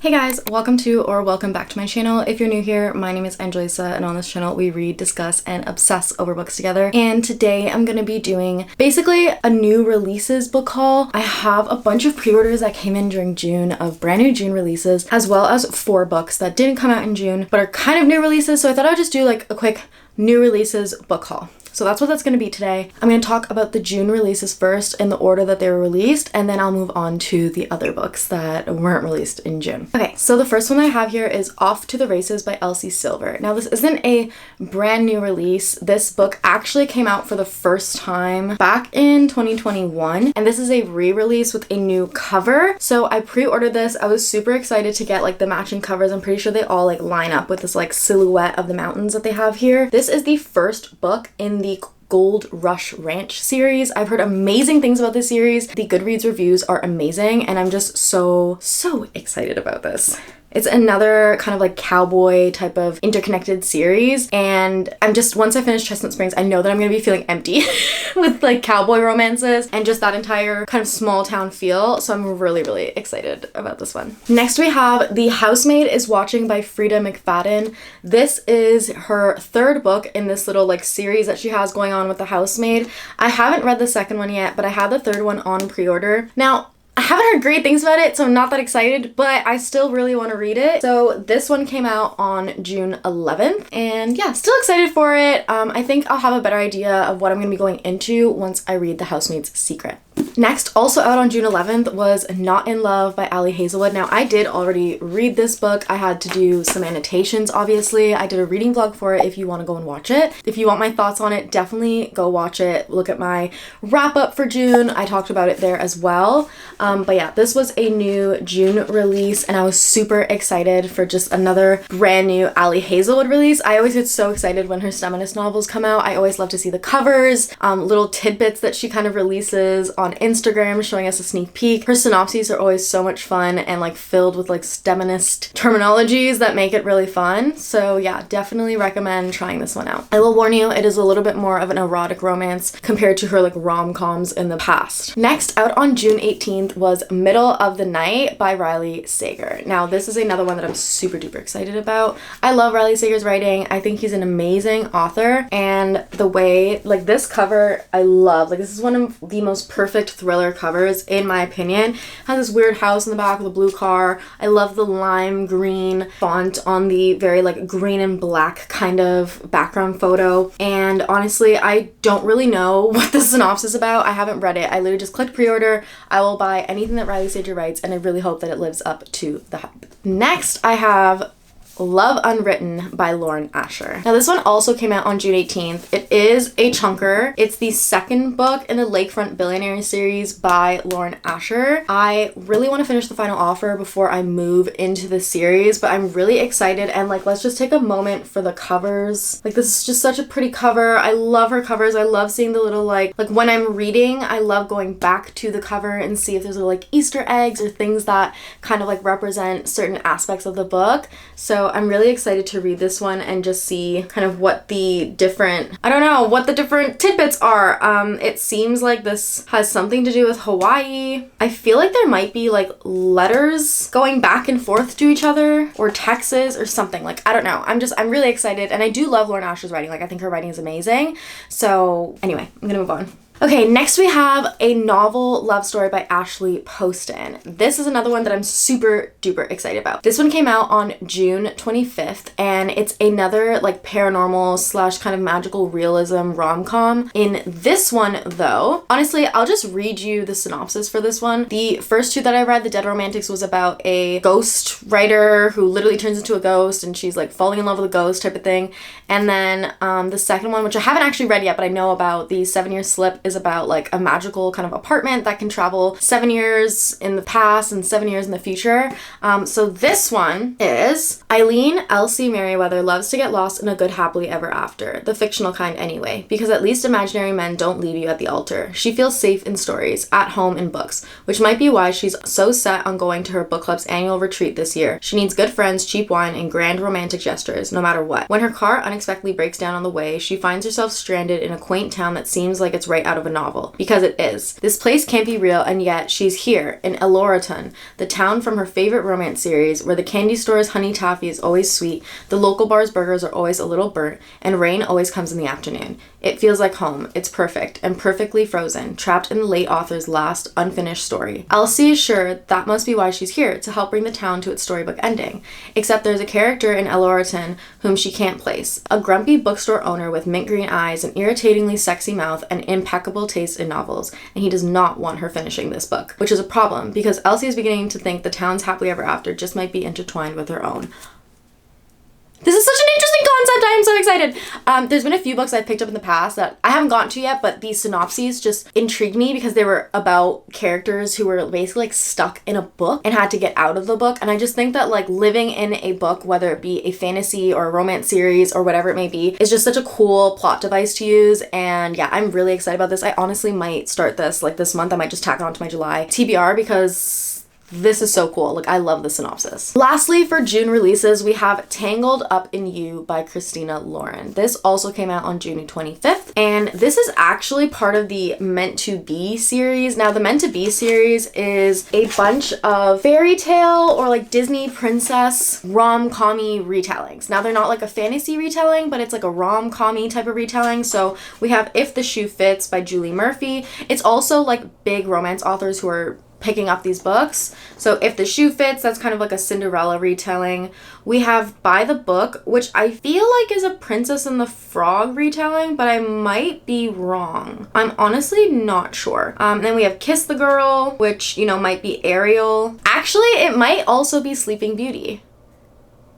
Hey guys, welcome to or welcome back to my channel. If you're new here, my name is Angelisa and on this channel we read, discuss, and obsess over books together. And today I'm gonna be doing basically a new releases book haul. I have a bunch of pre-orders that came in during June of brand new June releases, as well as 4 books that didn't come out in June but are kind of new releases, so I thought I would just do like a quick new releases book haul. So that's what that's going to be today. I'm going to talk about the June releases first in the order that they were released, and then I'll move on to the other books that weren't released in June. Okay, so the first one I have here is Off to the Races by Elsie Silver. Now this isn't a brand new release. This book actually came out for the first time back in 2021, and this is a re-release with a new cover. So I pre-ordered this. I was super excited to get like the matching covers. I'm pretty sure they all like line up with this like silhouette of the mountains that they have here. This is the first book in the Gold Rush Ranch series. I've heard amazing things about this series. The Goodreads reviews are amazing, and I'm just so excited about this. It's another kind of like cowboy type of interconnected series, and I'm just, once I finish Chestnut Springs, I know that I'm gonna be feeling empty with like cowboy romances and just that entire kind of small town feel, so I'm really excited about this one. Next we have The Housemaid is Watching by Freida McFadden. This is her 3rd book in this little like series that she has going on with The Housemaid. I haven't read the 2nd one yet, but I had the 3rd one on pre-order. Now, I haven't heard great things about it, so I'm not that excited, but I still really want to read it. So this one came out on June 11th, and yeah, still excited for it. I think I'll have a better idea of what I'm going to be going into once I read The Housemaid's Secret. Next, also out on June 11th, was Not in Love by Hazelwood. Now, I did already read this book. I had to do some annotations, obviously. I did a reading vlog for it if you want to go and watch it. If you want my thoughts on it, definitely go watch it. Look at my wrap up for June. I talked about it there as well. But yeah, this was a new June release, and I was super excited for just another brand new Hazelwood release. I always get so excited when her feminist novels come out. I always love to see the covers, little tidbits that she kind of releases on Instagram showing us a sneak peek. Her synopses are always so much fun and like filled with like STEMinist terminologies that make it really fun. So yeah, definitely recommend trying this one out. I will warn you, it is a little bit more of an erotic romance compared to her like rom-coms in the past. Next, out on June 18th was Middle of the Night by Riley Sager. Now this is another one that I'm super duper excited about. I love Riley Sager's writing. I think he's an amazing author, and the way like this cover I love. Like this is one of the most perfect thriller covers in my opinion. It has this weird house in the back with a blue car. I love the lime green font on the very like green and black kind of background photo, and honestly I don't really know what the synopsis is about. I haven't read it. I literally just clicked pre-order. I will buy anything that Riley Sager writes, and I really hope that it lives up to the hype. Next I have Love Unwritten by Lauren Asher. Now this one also came out on June 18th. It is a chunker. It's the 2nd book in the Lakefront Billionaire series by Lauren Asher. I really want to finish the final offer before I move into the series, but I'm really excited, and like let's just take a moment for the covers. Like this is just such a pretty cover. I love her covers. I love seeing the little like when I'm reading, I love going back to the cover and see if there's little like Easter eggs or things that kind of like represent certain aspects of the book. So I'm really excited to read this one and just see kind of what the different, I don't know, what the different tidbits are. It seems like this has something to do with Hawaii. I feel like there might be like letters going back and forth to each other, or Texas or something. Like, I don't know. I'm really excited, and I do love Lauren Asher's writing. Like, I think her writing is amazing. So anyway, I'm gonna move on. Okay, next we have a novel love story by Ashley Poston. This is another one that I'm super duper excited about. This one came out on June 25th, and it's another like paranormal slash kind of magical realism rom-com. In this one though, honestly, I'll just read you the synopsis for this one. The first 2 that I read, The Dead Romantics, was about a ghost writer who literally turns into a ghost, and she's like falling in love with a ghost type of thing. And then the 2nd one, which I haven't actually read yet, but I know about, The 7-Year Slip, is about like a magical kind of apartment that can travel 7 years in the past and 7 years in the future. So this one is Eileen Elsie Merriweather loves to get lost in a good happily ever after, the fictional kind anyway, because at least imaginary men don't leave you at the altar. She feels safe in stories, at home in books, which might be why she's so set on going to her book club's annual retreat this year. She needs good friends, cheap wine, and grand romantic gestures, no matter what. When her car unexpectedly breaks down on the way, she finds herself stranded in a quaint town that seems like it's right out out of a novel, because it is. This place can't be real, and yet she's here in Unwritten, the town from her favorite romance series, where the candy store's honey taffy is always sweet, the local bar's burgers are always a little burnt, and rain always comes in the afternoon. It feels like home. It's perfect and perfectly frozen, trapped in the late author's last unfinished story. Elsie is sure that must be why she's here, to help bring the town to its storybook ending. Except there's a character in Unwritten whom she can't place. A grumpy bookstore owner with mint green eyes, an irritatingly sexy mouth, and impeccable taste in novels, and he does not want her finishing this book, which is a problem because Elsie is beginning to think the town's happily ever after just might be intertwined with her own. This is such an interesting concept. I am so excited. There's been a few books I've picked up in the past that I haven't gotten to yet, but these synopses just intrigued me because they were about characters who were basically like stuck in a book and had to get out of the book. And I just think that like living in a book, whether it be a fantasy or a romance series or whatever it may be, is just such a cool plot device to use. And yeah, I'm really excited about this. I honestly might start this like this month. I might just tack it onto my July TBR because this is so cool. Like, I love the synopsis. Lastly, for June releases, we have Tangled Up in You by Christina Lauren. This also came out on June 25th, and this is actually part of the Meant to Be series. Now, the Meant to Be series is a bunch of fairy tale or like Disney princess rom-com-y retellings. Now, they're not like a fantasy retelling, but it's like a rom-com-y type of retelling. So we have If the Shoe Fits by Julie Murphy. It's also like big romance authors who are picking up these books. So If the Shoe Fits, that's kind of like a Cinderella retelling. We have By the Book, which I feel like is a Princess and the Frog retelling, but I might be wrong. I'm honestly not sure. Then we have Kiss the Girl, which, you know, might be Ariel. Actually, it might also be Sleeping Beauty.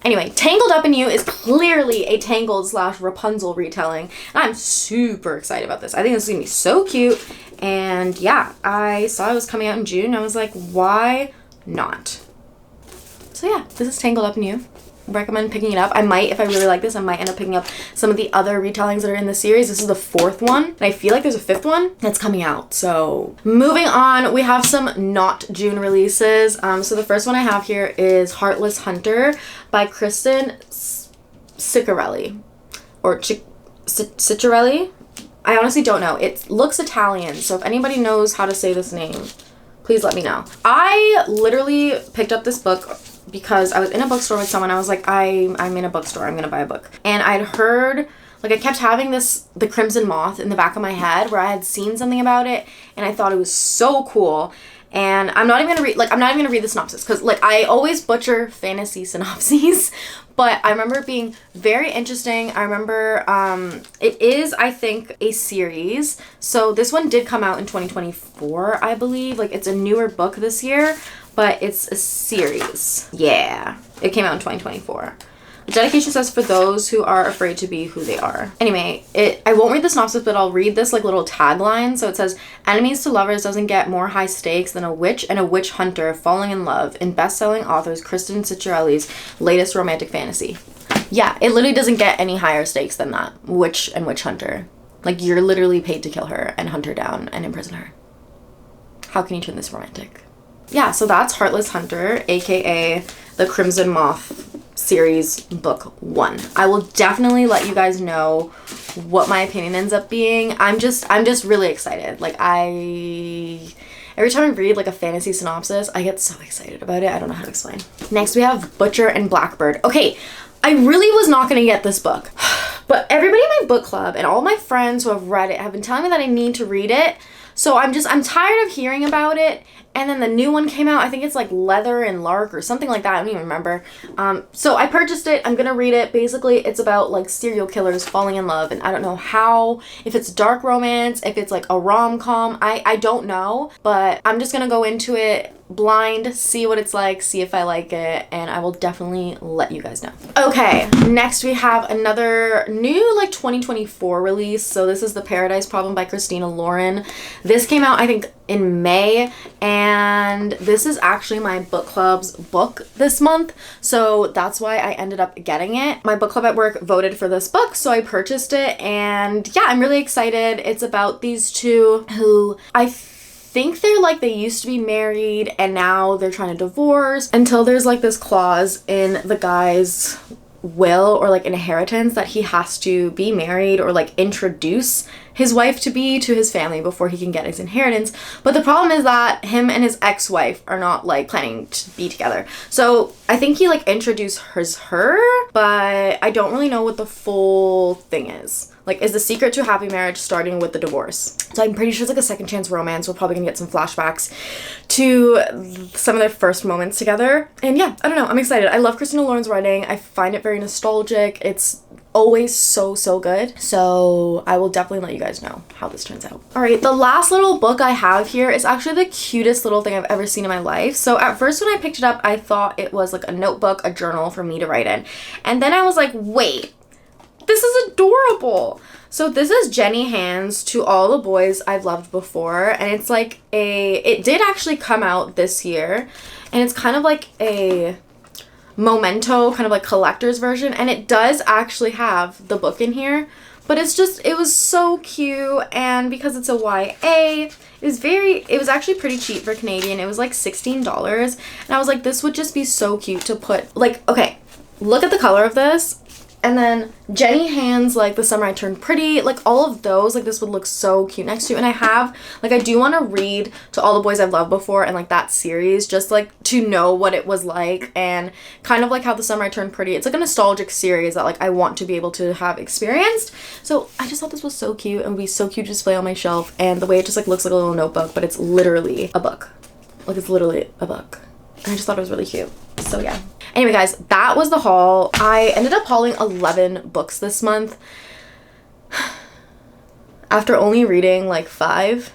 Anyway, Tangled Up in You is clearly a Tangled / Rapunzel retelling, and I'm super excited about this. I think this is gonna be so cute, and yeah, I saw it was coming out in June, and I was like, why not? So yeah, this is Tangled Up in You. Recommend picking it up. I might, if I really like this, I might end up picking up some of the other retellings that are in the series. This is the 4th one, and I feel like there's a 5th one that's coming out. So moving on, we have some not June releases. So the first one I have here is Heartless Hunter by Kristen Ciccarelli, or Ciccarelli. I honestly don't know. It looks Italian, so if anybody knows how to say this name, please let me know. I literally picked up this book because I was in a bookstore with someone. I was like, I'm in a bookstore, I'm gonna buy a book. And I'd heard, like, I kept having the Crimson Moth in the back of my head where I had seen something about it and I thought it was so cool. And I'm not even gonna read the synopsis because like I always butcher fantasy synopses, but I remember it being very interesting. I remember it is, I think, a series. So this one did come out in 2024, I believe. Like, it's a newer book this year, but it's a series. Yeah, it came out in 2024. The dedication says, for those who are afraid to be who they are. Anyway, I won't read the synopsis, but I'll read this like little tagline. So it says, enemies to lovers doesn't get more high stakes than a witch and a witch hunter falling in love in best-selling authors Kristen Ciccarelli's latest romantic fantasy. Yeah, it literally doesn't get any higher stakes than that. Witch and witch hunter. Like, you're literally paid to kill her and hunt her down and imprison her. How can you turn this romantic? Yeah, so that's Heartless Hunter, aka the Crimson Moth series book 1. I will definitely let you guys know what my opinion ends up being. I'm just really excited. Like, every time I read like a fantasy synopsis, I get so excited about it. I don't know how to explain. Next we have Butcher and Blackbird. Okay, I really was not gonna get this book, but everybody in my book club and all my friends who have read it have been telling me that I need to read it. So I'm tired of hearing about it. And then the new one came out. I think it's like Leather and Lark or something like that. I don't even remember. So I purchased it. I'm gonna read it. Basically, it's about like serial killers falling in love. And I don't know how, if it's dark romance, if it's like a rom-com. I don't know. But I'm just gonna go into it blind, see what it's like, see if I like it, and I will definitely let you guys know. Okay, next we have another new like 2024 release. So this is The Paradise Problem by Christina Lauren. This came out, I think, in May, and this is actually my book club's book this month, so that's why I ended up getting it. My book club at work voted for this book, so I purchased it, and yeah, I'm really excited. It's about these two who I think they're like, they used to be married and now they're trying to divorce, until there's like this clause in the guy's will or like inheritance that he has to be married or like introduce his wife-to-be to his family before he can get his inheritance. But the problem is that him and his ex-wife are not like planning to be together. So I think he like introduced her, but I don't really know what the full thing is. Like, is the secret to a happy marriage starting with the divorce? So I'm pretty sure it's like a second chance romance. We're probably gonna get some flashbacks to some of their first moments together. And yeah, I don't know. I'm excited. I love Christina Lauren's writing. I find it very nostalgic. It's always so good. So I will definitely let you guys know how this turns out. All right, the last little book I have here is actually the cutest little thing I've ever seen in my life. So at first when I picked it up, I thought it was like a notebook, a journal for me to write in. And then I was like, wait, this is adorable. So this is Jenny Hands to All the Boys I've Loved Before, and it's like it did actually come out this year, and it's kind of like a memento, kind of like collector's version, and it does actually have the book in here, but it was so cute. And because it's a YA, it was actually pretty cheap for Canadian. It was like $16, and I was like, this would just be so cute to put, like, okay, look at the color of this. And then Jenny Hands, like The Summer I Turned Pretty, like all of those, like this would look so cute next to. And I do want to read To All the Boys I've Loved Before and like that series, just like to know what it was like, and kind of like how The Summer I Turned Pretty. It's like a nostalgic series that like I want to be able to have experienced. So I just thought this was so cute and would be so cute to display on my shelf. And the way it just like looks like a little notebook, but it's literally a book. Like it's literally a book. And I just thought it was really cute. So yeah. Anyway, guys, that was the haul. I ended up hauling 11 books this month after only reading like 5.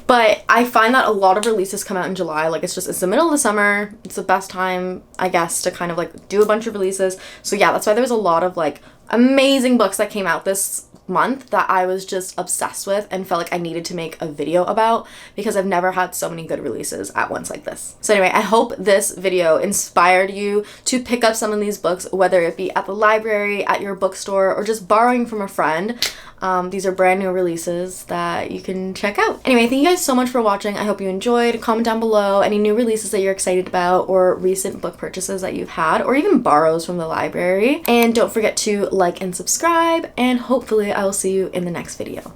But I find that a lot of releases come out in July. Like it's the middle of the summer. It's the best time, I guess, to kind of like do a bunch of releases. So yeah, that's why there was a lot of like amazing books that came out this month that I was just obsessed with and felt like I needed to make a video about, because I've never had so many good releases at once like this. So anyway, I hope this video inspired you to pick up some of these books, whether it be at the library, at your bookstore, or just borrowing from a friend. These are brand new releases that you can check out. Anyway, thank you guys so much for watching. I hope you enjoyed. Comment down below any new releases that you're excited about, or recent book purchases that you've had, or even borrows from the library. And don't forget to like and subscribe, and hopefully I will see you in the next video.